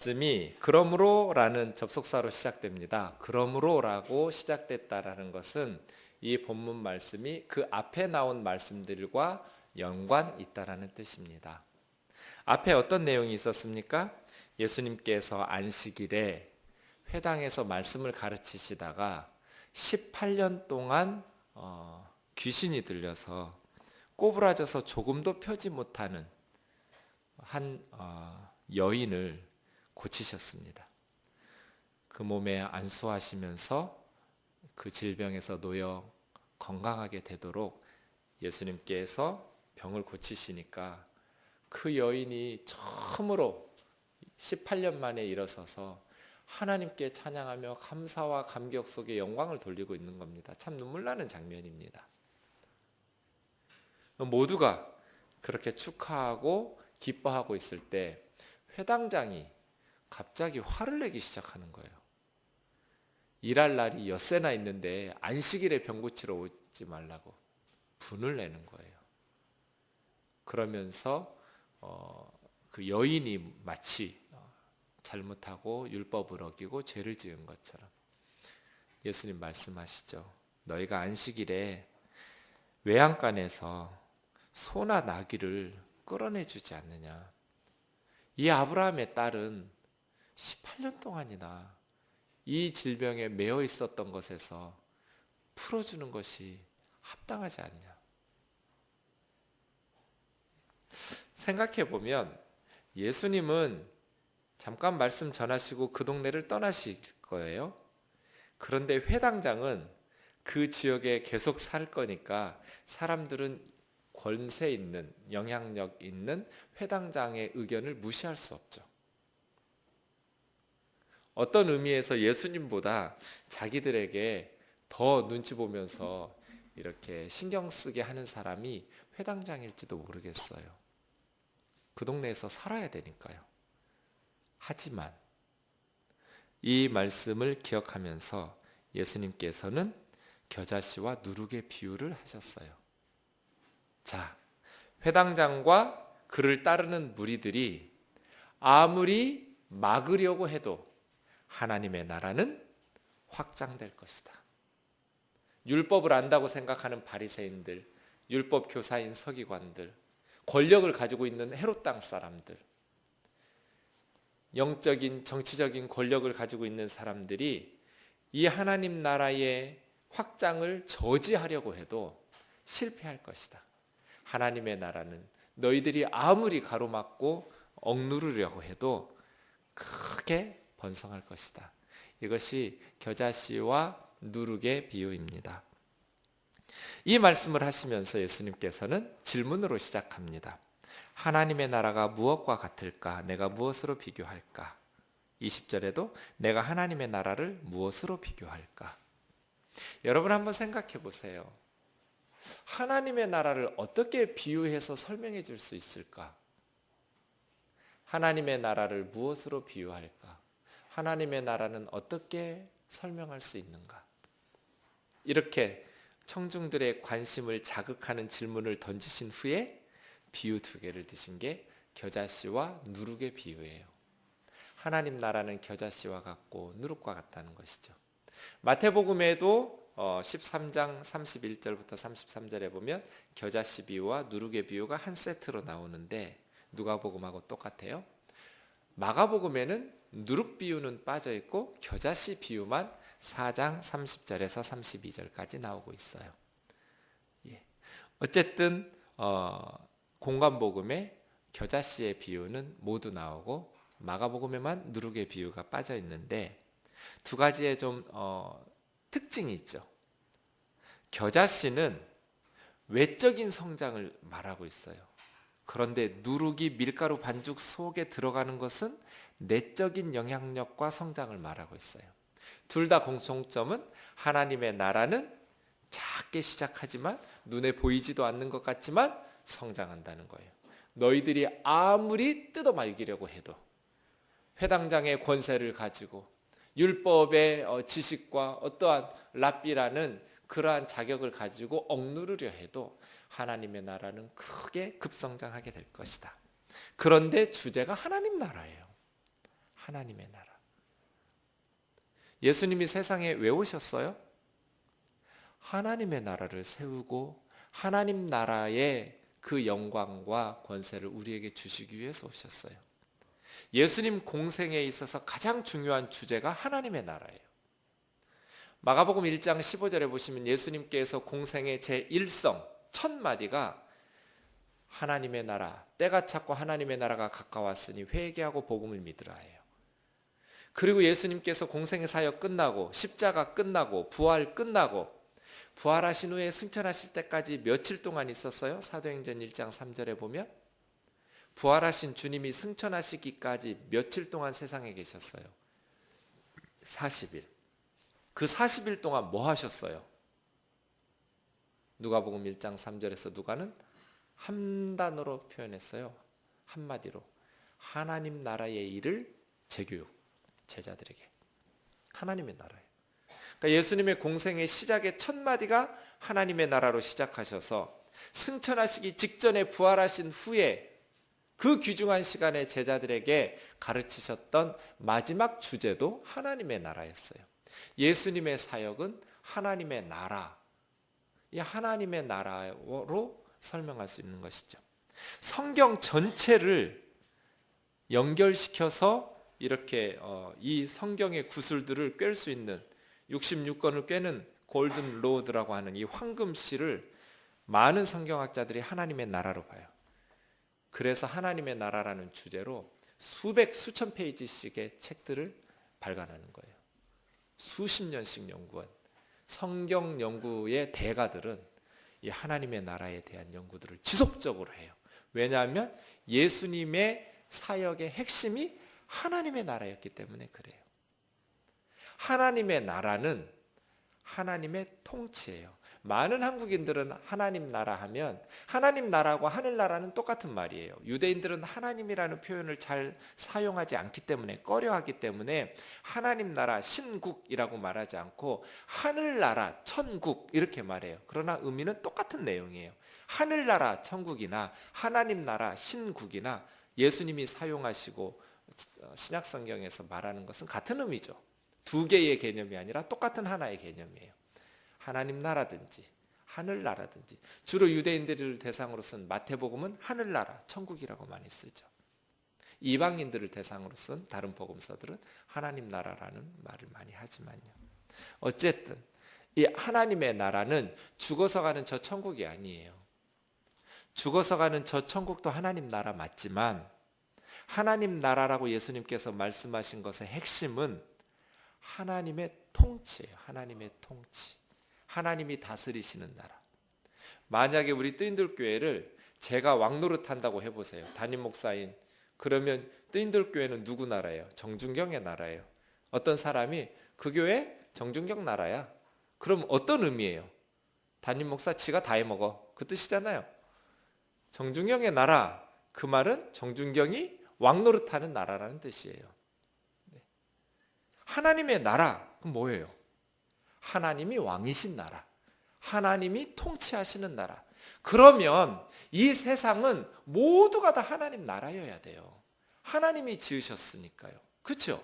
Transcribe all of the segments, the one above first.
말씀이 그러므로라는 접속사로 시작됩니다. 그러므로라고 시작됐다라는 것은 이 본문 말씀이 그 앞에 나온 말씀들과 연관 있다라는 뜻입니다. 앞에 어떤 내용이 있었습니까? 예수님께서 안식일에 회당에서 말씀을 가르치시다가 18년 동안 귀신이 들려서 꼬부라져서 조금도 펴지 못하는 한 여인을 고치셨습니다. 그 몸에 안수하시면서 그 질병에서 놓여 건강하게 되도록 예수님께서 병을 고치시니까 그 여인이 처음으로 18년 만에 일어서서 하나님께 찬양하며 감사와 감격 속에 영광을 돌리고 있는 겁니다. 참 눈물 나는 장면입니다. 모두가 그렇게 축하하고 기뻐하고 있을 때 회당장이 갑자기 화를 내기 시작하는 거예요. 일할 날이 엿새나 있는데 안식일에 병 고치러 오지 말라고 분을 내는 거예요. 그러면서 그 여인이 마치 잘못하고 율법을 어기고 죄를 지은 것처럼 예수님 말씀하시죠. 너희가 안식일에 외양간에서 소나 나귀를 끌어내주지 않느냐. 이 아브라함의 딸은 18년 동안이나 이 질병에 매여 있었던 것에서 풀어주는 것이 합당하지 않냐. 생각해 보면 예수님은 잠깐 말씀 전하시고 그 동네를 떠나실 거예요. 그런데 회당장은 그 지역에 계속 살 거니까 사람들은 권세 있는, 영향력 있는 회당장의 의견을 무시할 수 없죠. 어떤 의미에서 예수님보다 자기들에게 더 눈치 보면서 이렇게 신경 쓰게 하는 사람이 회당장일지도 모르겠어요. 그 동네에서 살아야 되니까요. 하지만 이 말씀을 기억하면서 예수님께서는 겨자씨와 누룩의 비유를 하셨어요. 자, 회당장과 그를 따르는 무리들이 아무리 막으려고 해도 하나님의 나라는 확장될 것이다. 율법을 안다고 생각하는 바리새인들, 율법 교사인 서기관들, 권력을 가지고 있는 헤롯 땅 사람들, 영적인 정치적인 권력을 가지고 있는 사람들이 이 하나님 나라의 확장을 저지하려고 해도 실패할 것이다. 하나님의 나라는 너희들이 아무리 가로막고 억누르려고 해도 크게 번성할 것이다. 이것이 겨자씨와 누룩의 비유입니다. 이 말씀을 하시면서 예수님께서는 질문으로 시작합니다. 하나님의 나라가 무엇과 같을까? 내가 무엇으로 비교할까? 20절에도 내가 하나님의 나라를 무엇으로 비교할까? 여러분 한번 생각해 보세요. 하나님의 나라를 어떻게 비유해서 설명해 줄 수 있을까? 하나님의 나라를 무엇으로 비유할까? 하나님의 나라는 어떻게 설명할 수 있는가? 이렇게 청중들의 관심을 자극하는 질문을 던지신 후에 비유 두 개를 드신 게 겨자씨와 누룩의 비유예요. 하나님 나라는 겨자씨와 같고 누룩과 같다는 것이죠. 마태복음에도 13장 31절부터 33절에 보면 겨자씨 비유와 누룩의 비유가 한 세트로 나오는데 누가복음하고 똑같아요. 마가복음에는 누룩 비유는 빠져 있고 겨자씨 비유만 4장 30절에서 32절까지 나오고 있어요. 어쨌든 공관복음에 겨자씨의 비유는 모두 나오고 마가복음에만 누룩의 비유가 빠져 있는데 두 가지의 좀 특징이 있죠. 겨자씨는 외적인 성장을 말하고 있어요. 그런데 누룩이 밀가루 반죽 속에 들어가는 것은 내적인 영향력과 성장을 말하고 있어요. 둘 다 공통점은 하나님의 나라는 작게 시작하지만 눈에 보이지도 않는 것 같지만 성장한다는 거예요. 너희들이 아무리 뜯어말기려고 해도 회당장의 권세를 가지고 율법의 지식과 어떠한 랍비라는 그러한 자격을 가지고 억누르려 해도 하나님의 나라는 크게 급성장하게 될 것이다. 그런데 주제가 하나님 나라예요. 하나님의 나라. 예수님이 세상에 왜 오셨어요? 하나님의 나라를 세우고 하나님 나라의 그 영광과 권세를 우리에게 주시기 위해서 오셨어요. 예수님 공생에 있어서 가장 중요한 주제가 하나님의 나라예요. 마가복음 1장 15절에 보시면 예수님께서 공생의 제1성 첫 마디가 하나님의 나라, 때가 찼고 하나님의 나라가 가까웠으니 회개하고 복음을 믿으라예요. 그리고 예수님께서 공생의 사역 끝나고 십자가 끝나고 부활 끝나고 부활하신 후에 승천하실 때까지 며칠 동안 있었어요? 사도행전 1장 3절에 보면 부활하신 주님이 승천하시기까지 며칠 동안 세상에 계셨어요? 40일. 그 40일 동안 뭐 하셨어요? 누가복음 1장 3절에서 누가는 한 단어로 표현했어요. 한마디로 하나님 나라의 일을 재교육, 제자들에게. 하나님의 나라예요. 그러니까 예수님의 공생의 시작의 첫 마디가 하나님의 나라로 시작하셔서 승천하시기 직전에 부활하신 후에 그 귀중한 시간에 제자들에게 가르치셨던 마지막 주제도 하나님의 나라였어요. 예수님의 사역은 하나님의 나라, 이 하나님의 나라로 설명할 수 있는 것이죠. 성경 전체를 연결시켜서 이렇게 이 성경의 구슬들을 꿰 수 있는 66권을 꿰는 골든 로드라고 하는 이 황금실을 많은 성경학자들이 하나님의 나라로 봐요. 그래서 하나님의 나라라는 주제로 수천 페이지씩의 책들을 발간하는 거예요. 수십 년씩 연구한 성경 연구의 대가들은 이 하나님의 나라에 대한 연구들을 지속적으로 해요. 왜냐하면 예수님의 사역의 핵심이 하나님의 나라였기 때문에 그래요. 하나님의 나라는 하나님의 통치예요. 많은 한국인들은 하나님 나라 하면 하나님 나라와 하늘나라는 똑같은 말이에요. 유대인들은 하나님이라는 표현을 잘 사용하지 않기 때문에 꺼려하기 때문에 하나님 나라 신국이라고 말하지 않고 하늘나라 천국 이렇게 말해요. 그러나 의미는 똑같은 내용이에요. 하늘나라 천국이나 하나님 나라 신국이나 예수님이 사용하시고 신약성경에서 말하는 것은 같은 의미죠. 두 개의 개념이 아니라 똑같은 하나의 개념이에요. 하나님 나라든지 하늘나라든지. 주로 유대인들을 대상으로 쓴 마태복음은 하늘나라 천국이라고 많이 쓰죠. 이방인들을 대상으로 쓴 다른 복음서들은 하나님 나라라는 말을 많이 하지만요. 어쨌든 이 하나님의 나라는 죽어서 가는 저 천국이 아니에요. 죽어서 가는 저 천국도 하나님 나라 맞지만 하나님 나라라고 예수님께서 말씀하신 것의 핵심은 하나님의 통치예요. 하나님의 통치. 하나님이 다스리시는 나라. 만약에 우리 뜨인들교회를 제가 왕노릇한다고 해보세요. 담임 목사인. 그러면 뜨인들교회는 누구 나라예요? 정준경의 나라예요. 어떤 사람이 그 교회 정준경 나라야. 그럼 어떤 의미예요? 담임 목사 지가 다 해먹어. 그 뜻이잖아요. 정준경의 나라. 그 말은 정준경이 왕노릇하는 나라라는 뜻이에요. 하나님의 나라. 그럼 뭐예요? 하나님이 왕이신 나라. 하나님이 통치하시는 나라. 그러면 이 세상은 모두가 다 하나님 나라여야 돼요. 하나님이 지으셨으니까요. 그렇죠?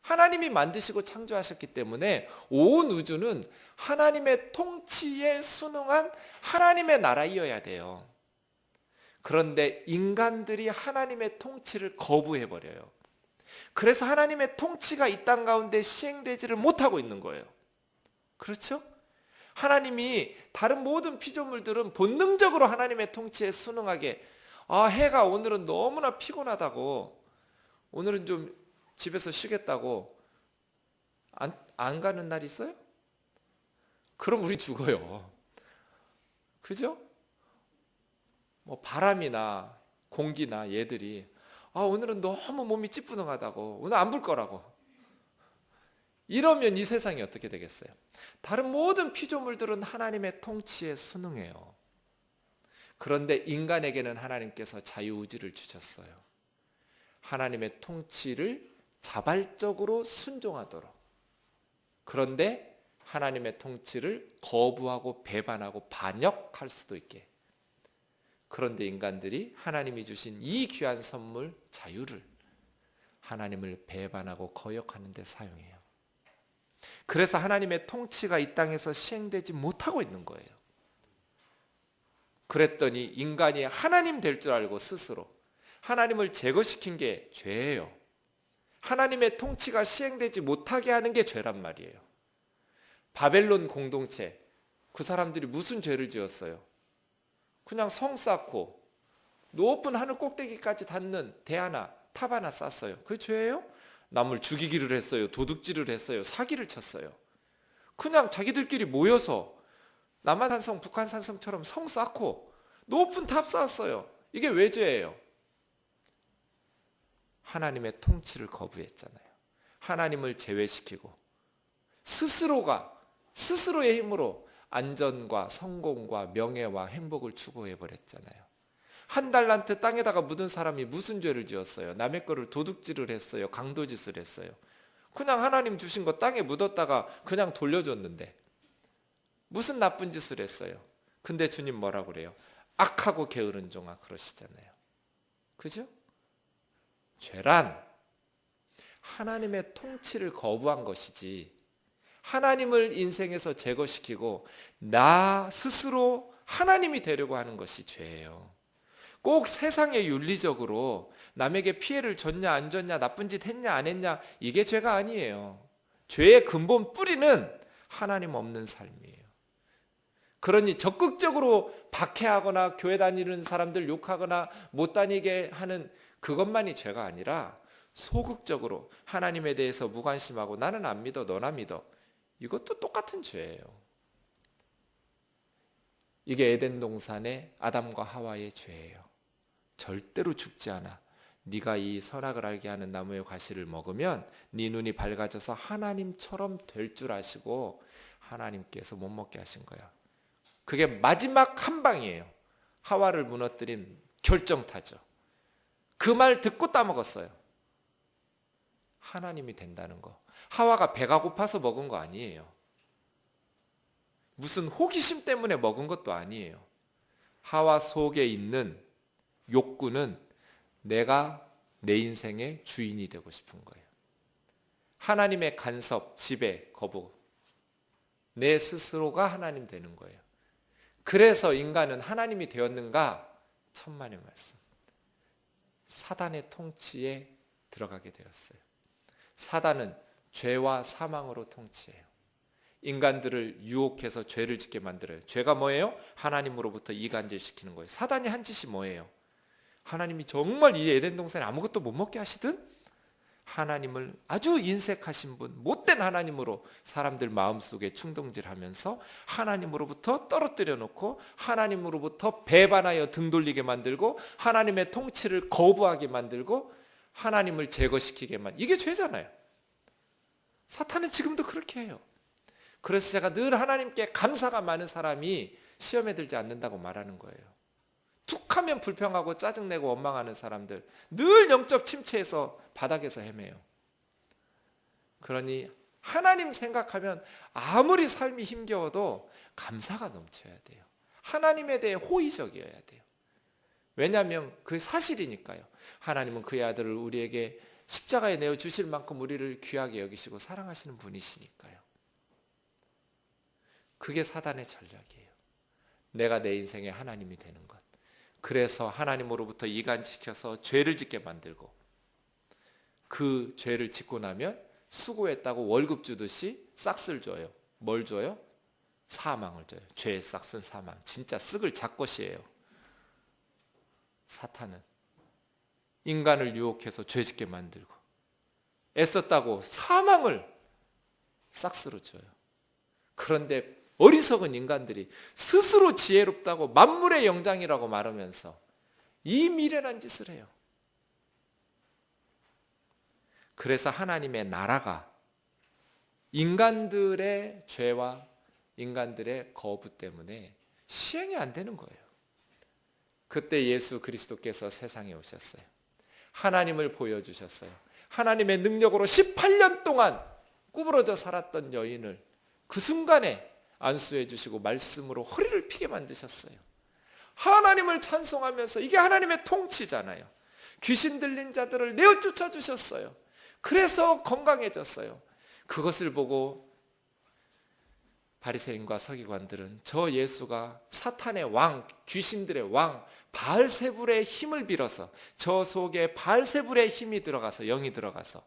하나님이 만드시고 창조하셨기 때문에 온 우주는 하나님의 통치에 순응한 하나님의 나라이어야 돼요. 그런데 인간들이 하나님의 통치를 거부해버려요. 그래서 하나님의 통치가 이 땅 가운데 시행되지를 못하고 있는 거예요. 그렇죠? 하나님이 다른 모든 피조물들은 본능적으로 하나님의 통치에 순응하게 해가 오늘은 너무나 피곤하다고 오늘은 좀 집에서 쉬겠다고 안 가는 날 있어요? 그럼 우리 죽어요. 그죠? 뭐 바람이나 공기나 얘들이 오늘은 너무 몸이 찌뿌둥하다고 오늘 안 불 거라고 이러면 이 세상이 어떻게 되겠어요? 다른 모든 피조물들은 하나님의 통치에 순응해요. 그런데 인간에게는 하나님께서 자유의지를 주셨어요. 하나님의 통치를 자발적으로 순종하도록. 그런데 하나님의 통치를 거부하고 배반하고 반역할 수도 있게. 그런데 인간들이 하나님이 주신 이 귀한 선물 자유를 하나님을 배반하고 거역하는 데 사용해요. 그래서 하나님의 통치가 이 땅에서 시행되지 못하고 있는 거예요. 그랬더니 인간이 하나님 될 줄 알고 스스로 하나님을 제거시킨 게 죄예요. 하나님의 통치가 시행되지 못하게 하는 게 죄란 말이에요. 바벨론 공동체, 그 사람들이 무슨 죄를 지었어요? 그냥 성 쌓고 높은 하늘 꼭대기까지 닿는 대 하나, 탑 하나 쌓았어요. 그게 죄예요? 남을 죽이기를 했어요. 도둑질을 했어요. 사기를 쳤어요. 그냥 자기들끼리 모여서 남한산성, 북한산성처럼 성 쌓고 높은 탑 쌓았어요. 이게 왜 죄예요? 하나님의 통치를 거부했잖아요. 하나님을 제외시키고 스스로의 힘으로 안전과 성공과 명예와 행복을 추구해 버렸잖아요. 한 달란트 땅에다가 묻은 사람이 무슨 죄를 지었어요? 남의 거를 도둑질을 했어요. 강도짓을 했어요. 그냥 하나님 주신 거 땅에 묻었다가 그냥 돌려줬는데 무슨 나쁜 짓을 했어요? 근데 주님 뭐라고 그래요? 악하고 게으른 종아 그러시잖아요. 그죠? 죄란 하나님의 통치를 거부한 것이지 하나님을 인생에서 제거시키고 나 스스로 하나님이 되려고 하는 것이 죄예요. 꼭 세상에 윤리적으로 남에게 피해를 줬냐 안 줬냐 나쁜 짓 했냐 안 했냐 이게 죄가 아니에요. 죄의 근본 뿌리는 하나님 없는 삶이에요. 그러니 적극적으로 박해하거나 교회 다니는 사람들 욕하거나 못 다니게 하는 그것만이 죄가 아니라 소극적으로 하나님에 대해서 무관심하고 나는 안 믿어 너나 믿어 이것도 똑같은 죄예요. 이게 에덴 동산의 아담과 하와의 죄예요. 절대로 죽지 않아. 네가 이 선악을 알게 하는 나무의 과실을 먹으면 네 눈이 밝아져서 하나님처럼 될 줄 아시고 하나님께서 못 먹게 하신 거야. 그게 마지막 한 방이에요. 하와를 무너뜨린 결정타죠. 그 말 듣고 따먹었어요. 하나님이 된다는 거. 하와가 배가 고파서 먹은 거 아니에요. 무슨 호기심 때문에 먹은 것도 아니에요. 하와 속에 있는 욕구는 내가 내 인생의 주인이 되고 싶은 거예요. 하나님의 간섭, 지배, 거부. 내 스스로가 하나님 되는 거예요. 그래서 인간은 하나님이 되었는가? 천만의 말씀. 사단의 통치에 들어가게 되었어요. 사단은 죄와 사망으로 통치해요. 인간들을 유혹해서 죄를 짓게 만들어요. 죄가 뭐예요? 하나님으로부터 이간질시키는 거예요. 사단이 한 짓이 뭐예요? 하나님이 정말 이 에덴 동산에 아무것도 못 먹게 하시든 하나님을 아주 인색하신 분, 못된 하나님으로 사람들 마음속에 충동질하면서 하나님으로부터 떨어뜨려 놓고 하나님으로부터 배반하여 등 돌리게 만들고 하나님의 통치를 거부하게 만들고 하나님을 제거시키게 이게 죄잖아요. 사탄은 지금도 그렇게 해요. 그래서 제가 늘 하나님께 감사가 많은 사람이 시험에 들지 않는다고 말하는 거예요. 툭하면 불평하고 짜증내고 원망하는 사람들 늘 영적 침체에서 바닥에서 헤매요. 그러니 하나님 생각하면 아무리 삶이 힘겨워도 감사가 넘쳐야 돼요. 하나님에 대해 호의적이어야 돼요. 왜냐하면 그 사실이니까요. 하나님은 그의 아들을 우리에게 십자가에 내어 주실 만큼 우리를 귀하게 여기시고 사랑하시는 분이시니까요. 그게 사단의 전략이에요. 내가 내 인생의 하나님이 되는 것. 그래서 하나님으로부터 이간시켜서 죄를 짓게 만들고 그 죄를 짓고 나면 수고했다고 월급 주듯이 싹쓸 줘요. 뭘 줘요? 사망을 줘요. 죄의 싹은 사망. 진짜 쓱을 잡것이에요. 사탄은 인간을 유혹해서 죄 짓게 만들고 애썼다고 사망을 싹쓸어 줘요. 그런데 어리석은 인간들이 스스로 지혜롭다고 만물의 영장이라고 말하면서 이 미련한 짓을 해요. 그래서 하나님의 나라가 인간들의 죄와 인간들의 거부 때문에 시행이 안 되는 거예요. 그때 예수 그리스도께서 세상에 오셨어요. 하나님을 보여주셨어요. 하나님의 능력으로 18년 동안 구부러져 살았던 여인을 그 순간에 안수해 주시고 말씀으로 허리를 피게 만드셨어요. 하나님을 찬송하면서 이게 하나님의 통치잖아요. 귀신 들린 자들을 내어 쫓아 주셨어요. 그래서 건강해졌어요. 그것을 보고 바리새인과 서기관들은 저 예수가 사탄의 왕, 귀신들의 왕 바알세불의 힘을 빌어서, 저 속에 바알세불의 힘이 들어가서, 영이 들어가서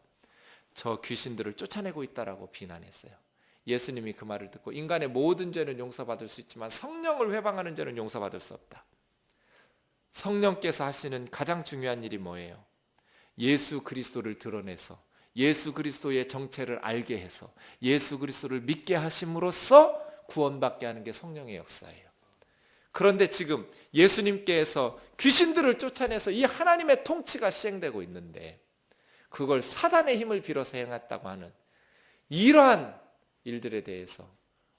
저 귀신들을 쫓아내고 있다라고 비난했어요. 예수님이 그 말을 듣고 인간의 모든 죄는 용서받을 수 있지만 성령을 회방하는 죄는 용서받을 수 없다. 성령께서 하시는 가장 중요한 일이 뭐예요? 예수 그리스도를 드러내서 예수 그리스도의 정체를 알게 해서 예수 그리스도를 믿게 하심으로써 구원받게 하는 게 성령의 역사예요. 그런데 지금 예수님께서 귀신들을 쫓아내서 이 하나님의 통치가 시행되고 있는데 그걸 사단의 힘을 빌어서 행했다고 하는 이러한 일들에 대해서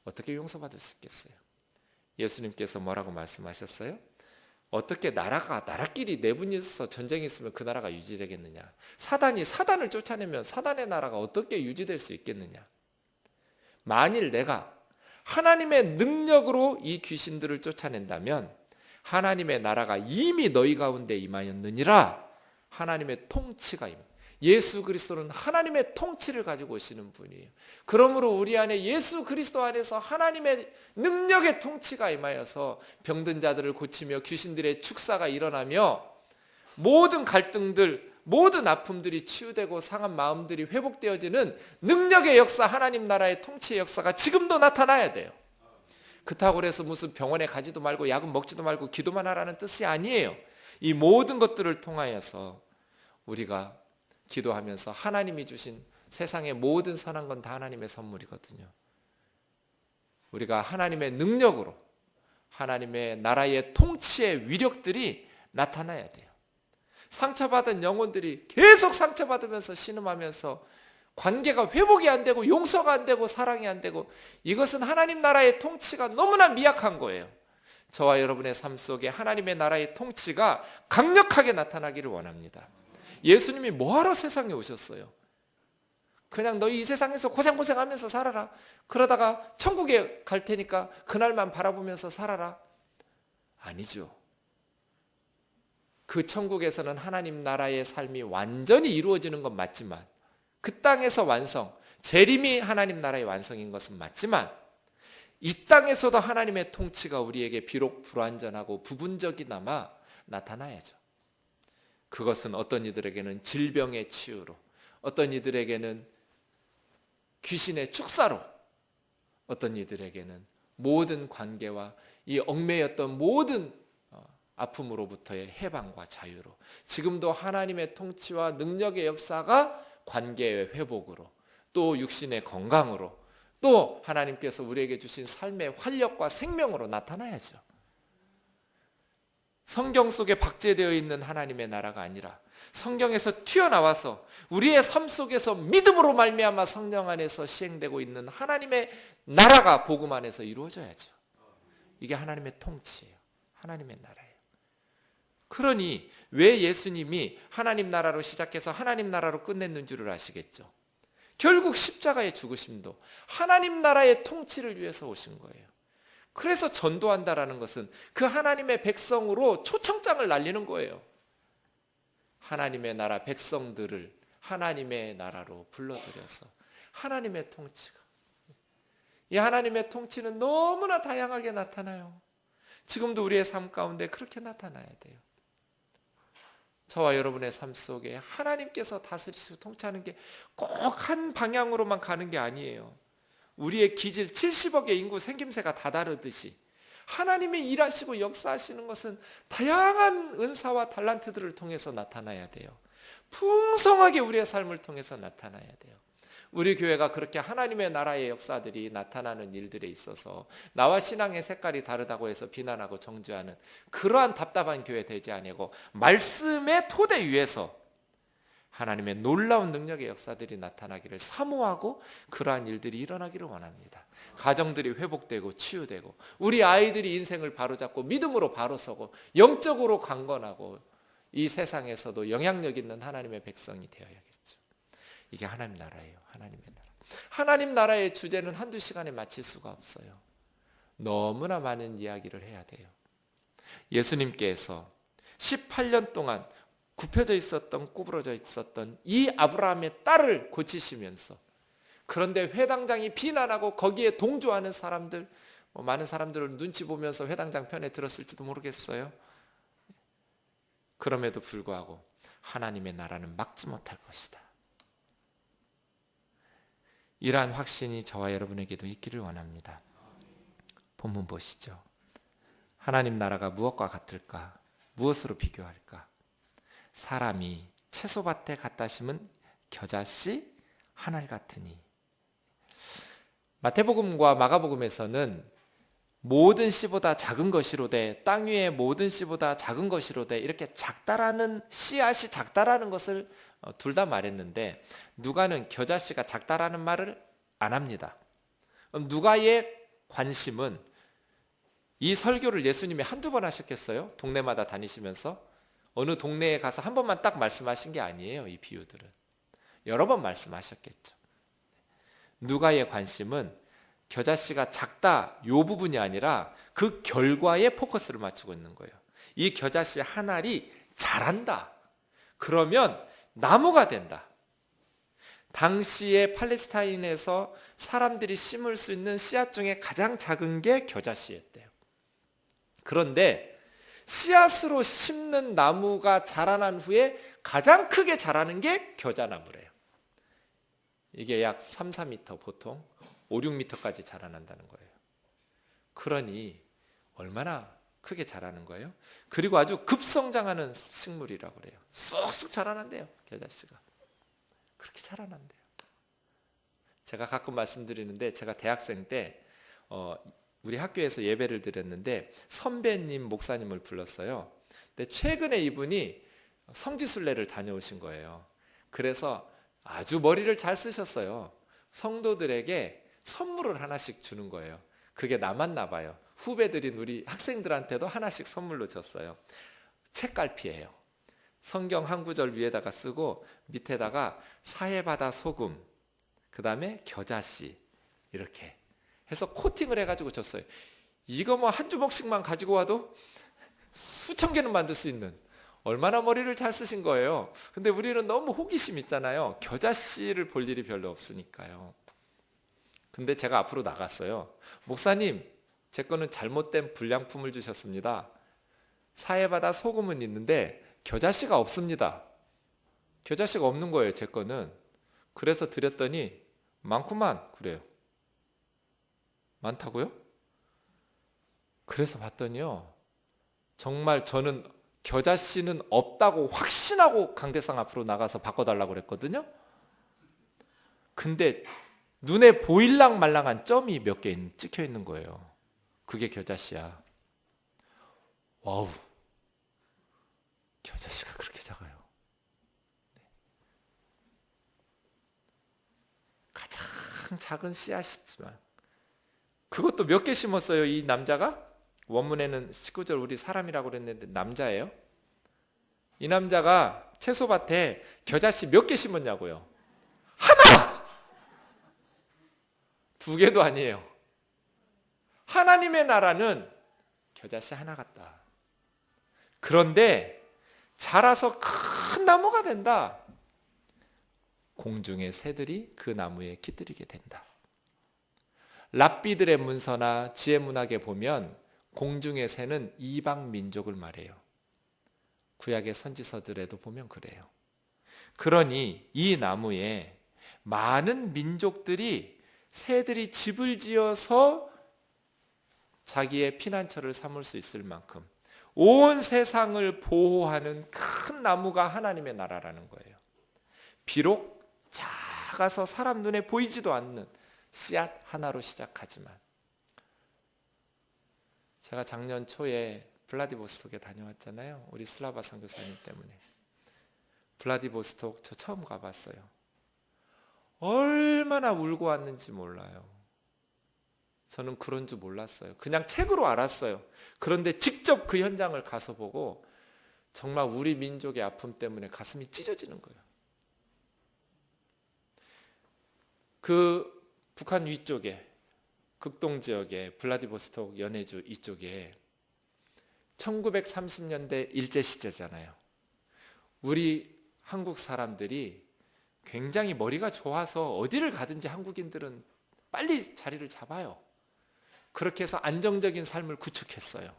어떻게 용서받을 수 있겠어요? 예수님께서 뭐라고 말씀하셨어요? 어떻게 나라끼리 내분이 있어서 전쟁이 있으면 그 나라가 유지되겠느냐? 사단이 사단을 쫓아내면 사단의 나라가 어떻게 유지될 수 있겠느냐? 만일 내가 하나님의 능력으로 이 귀신들을 쫓아낸다면 하나님의 나라가 이미 너희 가운데 임하였느니라. 하나님의 통치가 임합니다. 예수 그리스도는 하나님의 통치를 가지고 오시는 분이에요. 그러므로 우리 안에 예수 그리스도 안에서 하나님의 능력의 통치가 임하여서 병든 자들을 고치며 귀신들의 축사가 일어나며 모든 갈등들, 모든 아픔들이 치유되고 상한 마음들이 회복되어지는 능력의 역사, 하나님 나라의 통치의 역사가 지금도 나타나야 돼요. 그렇다고 해서 무슨 병원에 가지도 말고 약은 먹지도 말고 기도만 하라는 뜻이 아니에요. 이 모든 것들을 통하여서 우리가 기도하면서 하나님이 주신 세상의 모든 선한 건 다 하나님의 선물이거든요. 우리가 하나님의 능력으로 하나님의 나라의 통치의 위력들이 나타나야 돼요. 상처받은 영혼들이 계속 상처받으면서 신음하면서 관계가 회복이 안 되고 용서가 안 되고 사랑이 안 되고, 이것은 하나님 나라의 통치가 너무나 미약한 거예요. 저와 여러분의 삶 속에 하나님의 나라의 통치가 강력하게 나타나기를 원합니다. 예수님이 뭐하러 세상에 오셨어요? 그냥 너희 이 세상에서 고생하면서 살아라. 그러다가 천국에 갈 테니까 그날만 바라보면서 살아라. 아니죠. 그 천국에서는 하나님 나라의 삶이 완전히 이루어지는 건 맞지만, 그 땅에서 완성, 재림이 하나님 나라의 완성인 것은 맞지만, 이 땅에서도 하나님의 통치가 우리에게 비록 불완전하고 부분적이나마 나타나야죠. 그것은 어떤 이들에게는 질병의 치유로, 어떤 이들에게는 귀신의 축사로, 어떤 이들에게는 모든 관계와 이 얽매였던 모든 아픔으로부터의 해방과 자유로, 지금도 하나님의 통치와 능력의 역사가 관계의 회복으로, 또 육신의 건강으로, 또 하나님께서 우리에게 주신 삶의 활력과 생명으로 나타나야죠. 성경 속에 박제되어 있는 하나님의 나라가 아니라 성경에서 튀어나와서 우리의 삶 속에서 믿음으로 말미암아 성령 안에서 시행되고 있는 하나님의 나라가 복음 안에서 이루어져야죠. 이게 하나님의 통치예요. 하나님의 나라예요. 그러니 왜 예수님이 하나님 나라로 시작해서 하나님 나라로 끝냈는 줄을 아시겠죠? 결국 십자가의 죽으심도 하나님 나라의 통치를 위해서 오신 거예요. 그래서 전도한다라는 것은 그 하나님의 백성으로 초청장을 날리는 거예요. 하나님의 나라 백성들을 하나님의 나라로 불러들여서 하나님의 통치가, 이 하나님의 통치는 너무나 다양하게 나타나요. 지금도 우리의 삶 가운데 그렇게 나타나야 돼요. 저와 여러분의 삶 속에 하나님께서 다스리시고 통치하는 게 꼭 한 방향으로만 가는 게 아니에요. 우리의 기질 70억의 인구 생김새가 다 다르듯이 하나님이 일하시고 역사하시는 것은 다양한 은사와 달란트들을 통해서 나타나야 돼요. 풍성하게 우리의 삶을 통해서 나타나야 돼요. 우리 교회가 그렇게 하나님의 나라의 역사들이 나타나는 일들에 있어서 나와 신앙의 색깔이 다르다고 해서 비난하고 정죄하는 그러한 답답한 교회 되지 아니고, 말씀의 토대 위에서 하나님의 놀라운 능력의 역사들이 나타나기를 사모하고 그러한 일들이 일어나기를 원합니다. 가정들이 회복되고 치유되고 우리 아이들이 인생을 바로잡고 믿음으로 바로 서고 영적으로 강건하고 이 세상에서도 영향력 있는 하나님의 백성이 되어야겠죠. 이게 하나님 나라예요. 하나님의 나라. 하나님 나라의 주제는 한두 시간에 마칠 수가 없어요. 너무나 많은 이야기를 해야 돼요. 예수님께서 18년 동안 굽혀져 있었던, 구부러져 있었던 이 아브라함의 딸을 고치시면서, 그런데 회당장이 비난하고 거기에 동조하는 사람들, 많은 사람들을 눈치 보면서 회당장 편에 들었을지도 모르겠어요. 그럼에도 불구하고 하나님의 나라는 막지 못할 것이다. 이러한 확신이 저와 여러분에게도 있기를 원합니다. 본문 보시죠. 하나님 나라가 무엇과 같을까? 무엇으로 비교할까? 사람이 채소밭에 갖다 심은 겨자씨 한 알 같으니. 마태복음과 마가복음에서는 모든 씨보다 작은 것이로되, 땅 위의 모든 씨보다 작은 것이로되, 이렇게 작다라는, 씨앗이 작다라는 것을 둘 다 말했는데, 누가는 겨자씨가 작다라는 말을 안 합니다. 누가의 관심은, 이 설교를 예수님이 한두 번 하셨겠어요? 동네마다 다니시면서 어느 동네에 가서 한 번만 딱 말씀하신 게 아니에요. 이 비유들은 여러 번 말씀하셨겠죠. 누가의 관심은 겨자씨가 작다 이 부분이 아니라 그 결과에 포커스를 맞추고 있는 거예요. 이 겨자씨 한 알이 자란다, 그러면 나무가 된다. 당시에 팔레스타인에서 사람들이 심을 수 있는 씨앗 중에 가장 작은 게 겨자씨였대요. 그런데 씨앗으로 심는 나무가 자라난 후에 가장 크게 자라는 게 겨자나무래요. 이게 약 3, 4m, 보통 5, 6m까지 자라난다는 거예요. 그러니 얼마나 크게 자라는 거예요? 그리고 아주 급성장하는 식물이라고 그래요. 쑥쑥 자라난대요. 겨자씨가 그렇게 자라난대요. 제가 가끔 말씀드리는데, 제가 대학생 때 우리 학교에서 예배를 드렸는데 선배님 목사님을 불렀어요. 근데 최근에 이분이 성지순례를 다녀오신 거예요. 그래서 아주 머리를 잘 쓰셨어요. 성도들에게 선물을 하나씩 주는 거예요. 그게 남았나 봐요. 후배들인 우리 학생들한테도 하나씩 선물로 줬어요. 책갈피예요. 성경 한 구절 위에다가 쓰고 밑에다가 사해바다 소금, 그 다음에 겨자씨 이렇게 해서 코팅을 해가지고 줬어요. 이거 뭐 한 주먹씩만 가지고 와도 수천 개는 만들 수 있는, 얼마나 머리를 잘 쓰신 거예요. 근데 우리는 너무 호기심 있잖아요. 겨자씨를 볼 일이 별로 없으니까요. 근데 제가 앞으로 나갔어요. 목사님, 제 거는 잘못된 불량품을 주셨습니다. 사해바다 소금은 있는데 겨자씨가 없습니다. 겨자씨가 없는 거예요, 제 거는. 그래서 드렸더니 많구만 그래요. 많다고요? 그래서 봤더니요, 정말 저는 겨자씨는 없다고 확신하고 강대상 앞으로 나가서 바꿔달라고 그랬거든요. 근데 눈에 보일랑 말랑한 점이 몇 개 찍혀 있는 거예요. 그게 겨자씨야. 와우, 겨자씨가 그렇게 작아요. 가장 작은 씨앗이지만 그것도 몇 개 심었어요. 이 남자가 원문에는 19절 우리 사람이라고 그랬는데 남자예요. 이 남자가 채소밭에 겨자씨 몇 개 심었냐고요? 하나! 두 개도 아니에요. 하나님의 나라는 겨자씨 하나 같다. 그런데 자라서 큰 나무가 된다. 공중의 새들이 그 나무에 깃들이게 된다. 랍비들의 문서나 지혜문학에 보면 공중의 새는 이방 민족을 말해요. 구약의 선지서들에도 보면 그래요. 그러니 이 나무에 많은 민족들이, 새들이 집을 지어서 자기의 피난처를 삼을 수 있을 만큼 온 세상을 보호하는 큰 나무가 하나님의 나라라는 거예요. 비록 작아서 사람 눈에 보이지도 않는 씨앗 하나로 시작하지만, 제가 작년 초에 블라디보스톡에 다녀왔잖아요. 우리 슬라바 선교사님 때문에. 블라디보스톡 저 처음 가봤어요. 얼마나 울고 왔는지 몰라요. 저는 그런 줄 몰랐어요. 그냥 책으로 알았어요. 그런데 직접 그 현장을 가서 보고 정말 우리 민족의 아픔 때문에 가슴이 찢어지는 거예요. 그 북한 위쪽에, 극동 지역에, 블라디보스톡 연해주 이쪽에 1930년대 일제 시대잖아요. 우리 한국 사람들이 굉장히 머리가 좋아서 어디를 가든지 한국인들은 빨리 자리를 잡아요. 그렇게 해서 안정적인 삶을 구축했어요.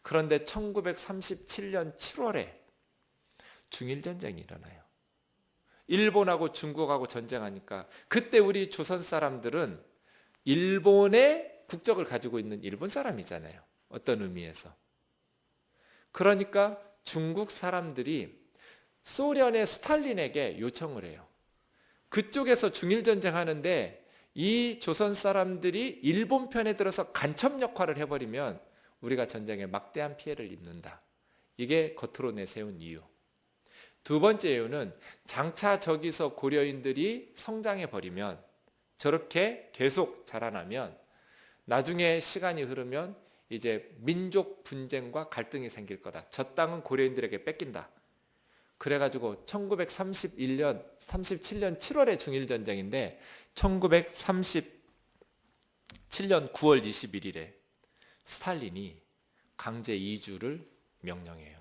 그런데 1937년 7월에 중일전쟁이 일어나요. 일본하고 중국하고 전쟁하니까 그때 우리 조선 사람들은 일본의 국적을 가지고 있는 일본 사람이잖아요. 어떤 의미에서. 그러니까 중국 사람들이 소련의 스탈린에게 요청을 해요. 그쪽에서 중일전쟁 하는데 이 조선 사람들이 일본 편에 들어서 간첩 역할을 해버리면 우리가 전쟁에 막대한 피해를 입는다. 이게 겉으로 내세운 이유. 두 번째 이유는 장차 저기서 고려인들이 성장해버리면, 저렇게 계속 자라나면 나중에 시간이 흐르면 이제 민족 분쟁과 갈등이 생길 거다. 저 땅은 고려인들에게 뺏긴다. 그래가지고 1937년 7월에 중일전쟁인데 1937년 9월 21일에 스탈린이 강제 이주를 명령해요.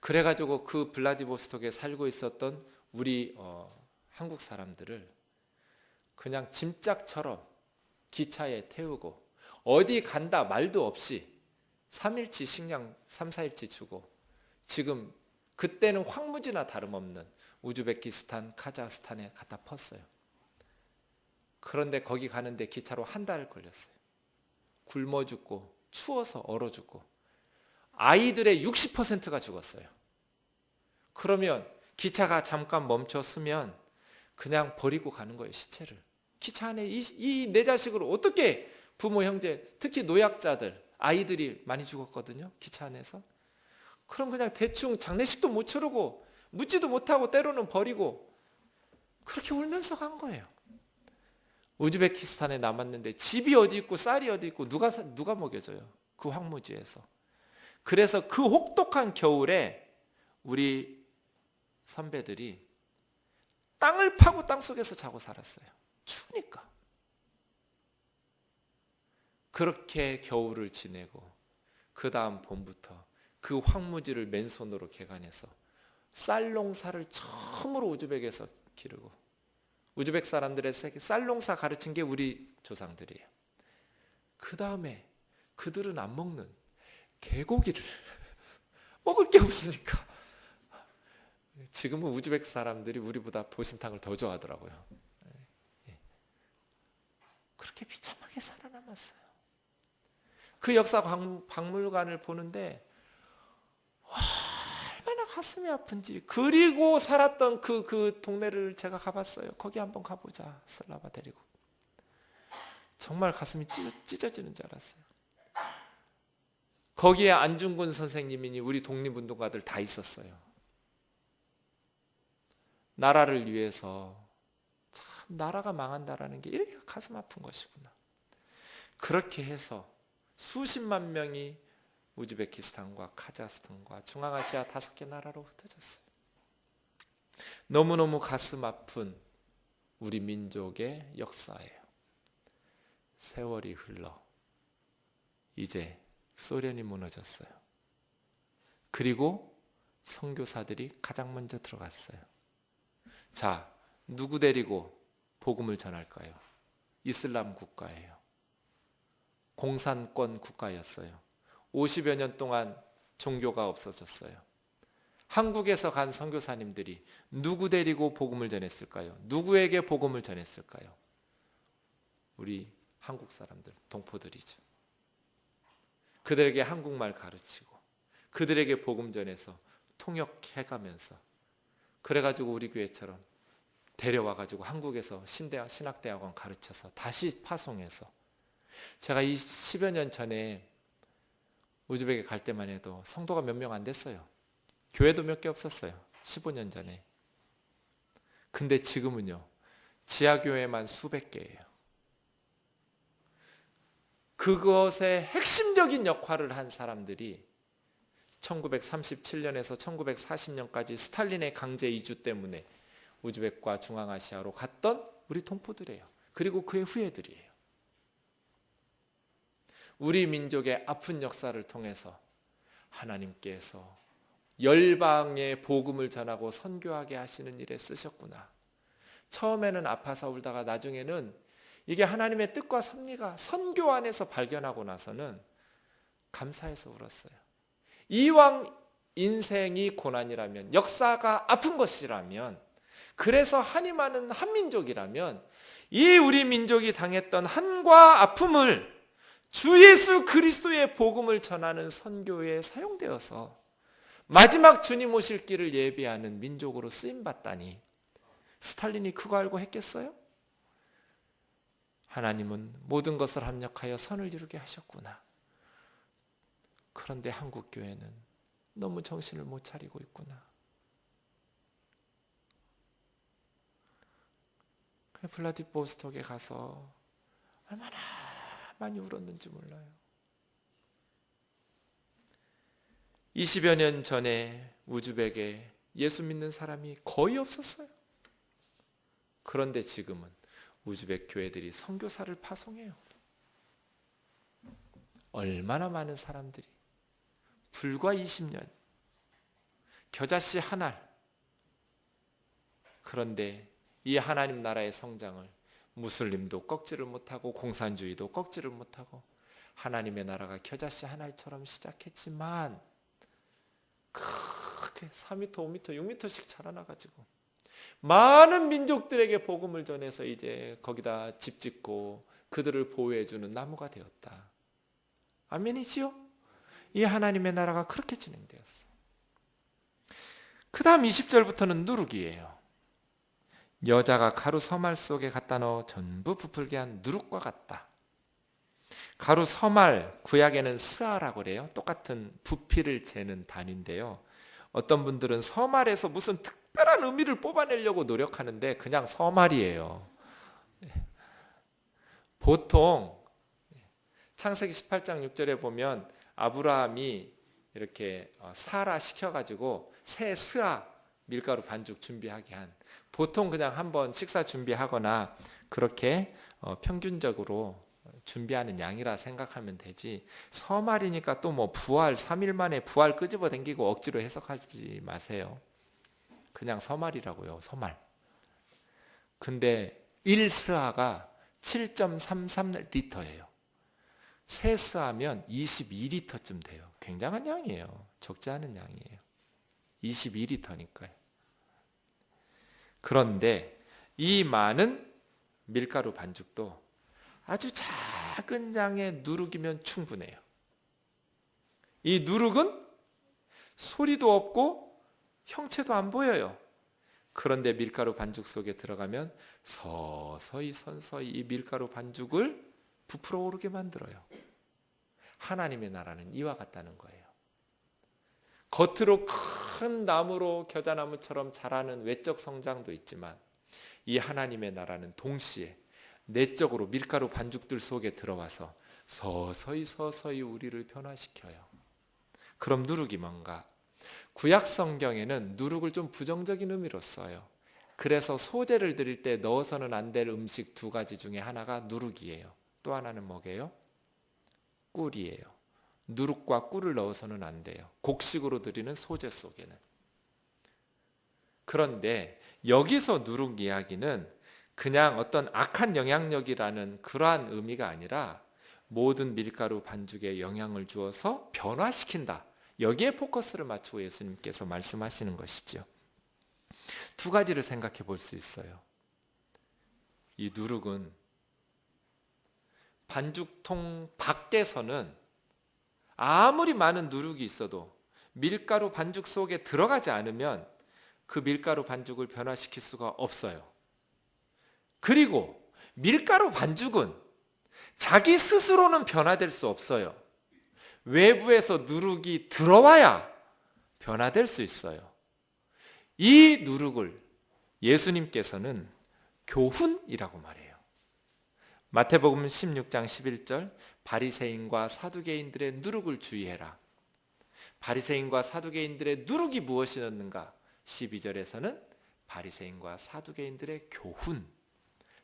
그래가지고 그 블라디보스톡에 살고 있었던 우리 한국 사람들을 그냥 짐짝처럼 기차에 태우고 어디 간다 말도 없이 3일치 식량 3, 4일치 주고, 지금 그때는 황무지나 다름없는 우즈베키스탄, 카자흐스탄에 갖다 펐어요. 그런데 거기 가는데 기차로 한 달 걸렸어요. 굶어 죽고 추워서 얼어 죽고 아이들의 60%가 죽었어요. 그러면 기차가 잠깐 멈춰 서면 그냥 버리고 가는 거예요, 시체를. 기차 안에 이 내 자식을 어떻게, 부모, 형제, 특히 노약자들, 아이들이 많이 죽었거든요, 기차 안에서. 그럼 그냥 대충 장례식도 못 치르고 묻지도 못하고 때로는 버리고 그렇게 울면서 간 거예요. 우즈베키스탄에 남았는데 집이 어디 있고 쌀이 어디 있고 누가 먹여줘요, 그 황무지에서. 그래서 그 혹독한 겨울에 우리 선배들이 땅을 파고 땅속에서 자고 살았어요. 추우니까. 그렇게 겨울을 지내고 그 다음 봄부터 그 황무지를 맨손으로 개간해서 쌀 농사를 처음으로 우즈벡에서 기르고, 우즈벡 사람들의 쌀 농사 가르친 게 우리 조상들이에요. 그 다음에 그들은 안 먹는 개고기를 먹을 게 없으니까 지금은 우즈벡 사람들이 우리보다 보신탕을 더 좋아하더라고요. 그렇게 비참하게 살아남았어요. 그 역사 박물관을 보는데 얼마나 가슴이 아픈지. 그리고 살았던 그 동네를 제가 가봤어요. 거기 한번 가보자, 슬라바 데리고. 정말 가슴이 찢어지는 줄 알았어요. 거기에 안중근 선생님이니 우리 독립운동가들 다 있었어요. 나라를 위해서. 참, 나라가 망한다라는 게 이렇게 가슴 아픈 것이구나. 그렇게 해서 수십만 명이 우즈베키스탄과 카자흐스탄과 중앙아시아 5개 나라로 흩어졌어요. 너무너무 가슴 아픈 우리 민족의 역사예요. 세월이 흘러 이제 소련이 무너졌어요. 그리고 선교사들이 가장 먼저 들어갔어요. 자, 누구 데리고 복음을 전할까요? 이슬람 국가예요. 공산권 국가였어요. 50여 년 동안 종교가 없어졌어요. 한국에서 간 선교사님들이 누구 데리고 복음을 전했을까요? 누구에게 복음을 전했을까요? 우리 한국 사람들, 동포들이죠. 그들에게 한국말 가르치고 그들에게 복음 전해서 통역해가면서, 그래가지고 우리 교회처럼 데려와가지고 한국에서 신학대학원 가르쳐서 다시 파송해서, 제가 이 10여 년 전에 우즈벡에 갈 때만 해도 성도가 몇 명 안 됐어요. 교회도 몇 개 없었어요. 15년 전에. 근데 지금은요, 지하교회만 수백 개예요. 그것의 핵심적인 역할을 한 사람들이 1937년에서 1940년까지 스탈린의 강제 이주 때문에 우즈벡과 중앙아시아로 갔던 우리 동포들이에요. 그리고 그의 후예들이에요. 우리 민족의 아픈 역사를 통해서 하나님께서 열방에 복음을 전하고 선교하게 하시는 일에 쓰셨구나. 처음에는 아파서 울다가 나중에는 이게 하나님의 뜻과 섭리가 선교 안에서 발견하고 나서는 감사해서 울었어요. 이왕 인생이 고난이라면, 역사가 아픈 것이라면, 그래서 한이 많은 한민족이라면 이 우리 민족이 당했던 한과 아픔을 주 예수 그리스도의 복음을 전하는 선교에 사용되어서 마지막 주님 오실 길을 예비하는 민족으로 쓰임받다니, 스탈린이 그거 알고 했겠어요? 하나님은 모든 것을 합력하여 선을 이루게 하셨구나. 그런데 한국 교회는 너무 정신을 못 차리고 있구나. 블라디보스톡에 가서 얼마나 많이 울었는지 몰라요. 20여 년 전에 우즈벡에 예수 믿는 사람이 거의 없었어요. 그런데 지금은 우즈벡 교회들이 선교사를 파송해요. 얼마나 많은 사람들이 불과 20년, 겨자씨 한 알. 그런데 이 하나님 나라의 성장을 무슬림도 꺾지를 못하고 공산주의도 꺾지를 못하고 하나님의 나라가 겨자씨 한 알처럼 시작했지만 크게 4m, 5m, 6m씩 자라나가지고 많은 민족들에게 복음을 전해서 이제 거기다 집 짓고 그들을 보호해주는 나무가 되었다. 아멘이지요? 이 하나님의 나라가 그렇게 진행되었어. 그 다음 20절부터는 누룩이에요. 여자가 가루 서말 속에 갖다 넣어 전부 부풀게 한 누룩과 같다. 가루 서말, 구약에는 스아라고 그래요. 똑같은 부피를 재는 단위인데요. 어떤 분들은 서말에서 무슨 특별한 의미를 뽑아내려고 노력하는데 그냥 서말이에요. 보통 창세기 18장 6절에 보면 아브라함이 이렇게 사라 시켜가지고 새 스아 밀가루 반죽 준비하게 한, 보통 그냥 한번 식사 준비하거나 그렇게 평균적으로 준비하는 양이라 생각하면 되지, 서말이니까 또 뭐 부활 3일 만에 부활 끄집어 당기고 억지로 해석하지 마세요. 그냥 서말이라고요. 서말. 근데 1스아가 7.33리터예요. 세 스아면 22리터쯤 돼요. 굉장한 양이에요. 적지 않은 양이에요. 22리터니까요. 그런데 이 많은 밀가루 반죽도 아주 작은 양의 누룩이면 충분해요. 이 누룩은 소리도 없고 형체도 안 보여요. 그런데 밀가루 반죽 속에 들어가면 서서히 이 밀가루 반죽을 부풀어 오르게 만들어요. 하나님의 나라는 이와 같다는 거예요. 겉으로 큰 나무로 겨자나무처럼 자라는 외적 성장도 있지만 이 하나님의 나라는 동시에 내적으로 밀가루 반죽들 속에 들어와서 서서히 우리를 변화시켜요. 그럼 누룩이 뭔가? 구약 성경에는 누룩을 좀 부정적인 의미로 써요. 그래서 소제를 드릴 때 넣어서는 안 될 음식 두 가지 중에 하나가 누룩이에요. 또 하나는 뭐게요? 꿀이에요. 누룩과 꿀을 넣어서는 안 돼요. 곡식으로 드리는 소제 속에는. 그런데 여기서 누룩 이야기는 그냥 어떤 악한 영향력이라는 그러한 의미가 아니라 모든 밀가루 반죽에 영향을 주어서 변화시킨다. 여기에 포커스를 맞추고 예수님께서 말씀하시는 것이죠. 두 가지를 생각해 볼 수 있어요. 이 누룩은 반죽통 밖에서는 아무리 많은 누룩이 있어도 밀가루 반죽 속에 들어가지 않으면 그 밀가루 반죽을 변화시킬 수가 없어요. 그리고 밀가루 반죽은 자기 스스로는 변화될 수 없어요. 외부에서 누룩이 들어와야 변화될 수 있어요. 이 누룩을 예수님께서는 교훈이라고 말해요. 마태복음 16장 11절, 바리새인과 사두개인들의 누룩을 주의해라. 바리새인과 사두개인들의 누룩이 무엇이었는가? 12절에서는 바리새인과 사두개인들의 교훈.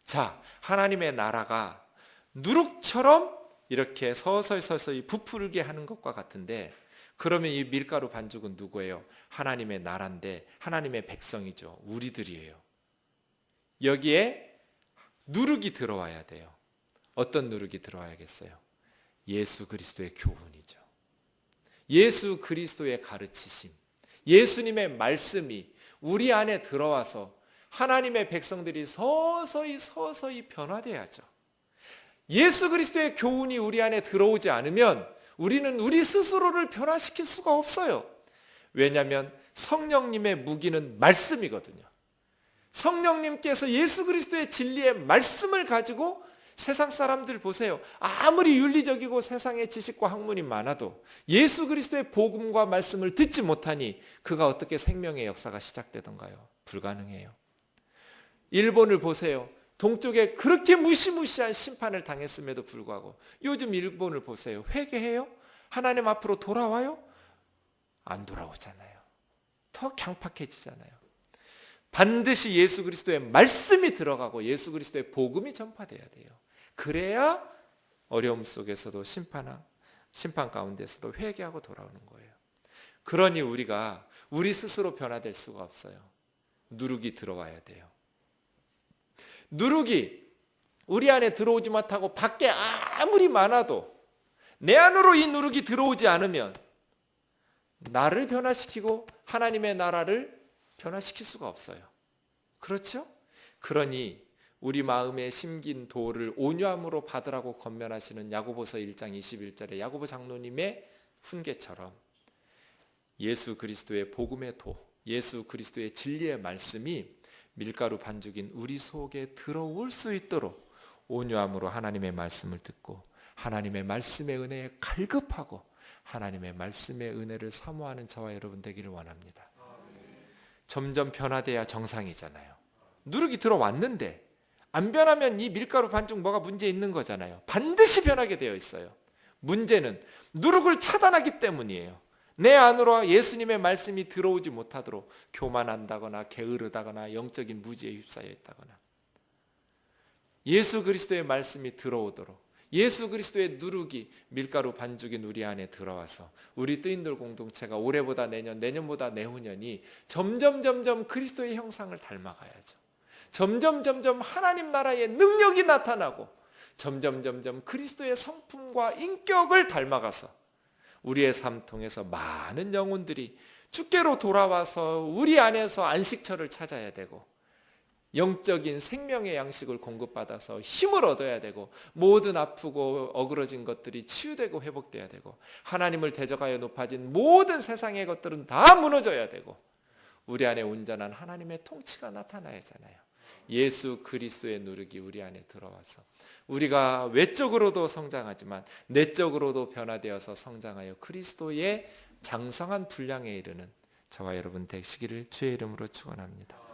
자, 하나님의 나라가 누룩처럼 이렇게 서서히 부풀게 하는 것과 같은데, 그러면 이 밀가루 반죽은 누구예요? 하나님의 나라인데 하나님의 백성이죠. 우리들이에요. 여기에 누룩이 들어와야 돼요. 어떤 누룩이 들어와야겠어요? 예수 그리스도의 교훈이죠. 예수 그리스도의 가르치심, 예수님의 말씀이 우리 안에 들어와서 하나님의 백성들이 서서히 변화돼야죠. 예수 그리스도의 교훈이 우리 안에 들어오지 않으면 우리는 우리 스스로를 변화시킬 수가 없어요. 왜냐하면 성령님의 무기는 말씀이거든요. 성령님께서 예수 그리스도의 진리의 말씀을 가지고 세상 사람들 보세요. 아무리 윤리적이고 세상의 지식과 학문이 많아도 예수 그리스도의 복음과 말씀을 듣지 못하니 그가 어떻게 생명의 역사가 시작되던가요? 불가능해요. 일본을 보세요. 동쪽에 그렇게 무시무시한 심판을 당했음에도 불구하고 요즘 일본을 보세요. 회개해요? 하나님 앞으로 돌아와요? 안 돌아오잖아요. 더 강팍해지잖아요. 반드시 예수 그리스도의 말씀이 들어가고 예수 그리스도의 복음이 전파돼야 돼요. 그래야 어려움 속에서도 심판 가운데서도 회개하고 돌아오는 거예요. 그러니 우리가 우리 스스로 변화될 수가 없어요. 누룩이 들어와야 돼요. 누룩이 우리 안에 들어오지 못하고 밖에 아무리 많아도 내 안으로 이 누룩이 들어오지 않으면 나를 변화시키고 하나님의 나라를 변화시킬 수가 없어요. 그렇죠? 그러니 우리 마음에 심긴 도를 온유함으로 받으라고 권면하시는 야고보서 1장 21절의 야고보 장로님의 훈계처럼 예수 그리스도의 복음의 도, 예수 그리스도의 진리의 말씀이 밀가루 반죽인 우리 속에 들어올 수 있도록 온유함으로 하나님의 말씀을 듣고 하나님의 말씀의 은혜에 갈급하고 하나님의 말씀의 은혜를 사모하는 저와 여러분 되기를 원합니다. 점점 변화돼야 정상이잖아요. 누룩이 들어왔는데 안 변하면 이 밀가루 반죽 뭐가 문제 있는 거잖아요. 반드시 변하게 되어 있어요. 문제는 누룩을 차단하기 때문이에요. 내 안으로 예수님의 말씀이 들어오지 못하도록 교만한다거나 게으르다거나 영적인 무지에 휩싸여 있다거나 예수 그리스도의 말씀이 들어오도록 예수 그리스도의 누룩이 밀가루 반죽인 우리 안에 들어와서 우리 뜨인들 공동체가 올해보다 내년보다 내후년이 점점 그리스도의 형상을 닮아가야죠. 점점 하나님 나라의 능력이 나타나고 점점 그리스도의 성품과 인격을 닮아가서 우리의 삶 통해서 많은 영혼들이 주께로 돌아와서 우리 안에서 안식처를 찾아야 되고 영적인 생명의 양식을 공급받아서 힘을 얻어야 되고 모든 아프고 어그러진 것들이 치유되고 회복돼야 되고 하나님을 대적하여 높아진 모든 세상의 것들은 다 무너져야 되고 우리 안에 온전한 하나님의 통치가 나타나야 하잖아요. 예수 그리스도의 누룩이 우리 안에 들어와서 우리가 외적으로도 성장하지만 내적으로도 변화되어서 성장하여 그리스도의 장성한 분량에 이르는 저와 여러분 되시기를 주의 이름으로 축원합니다.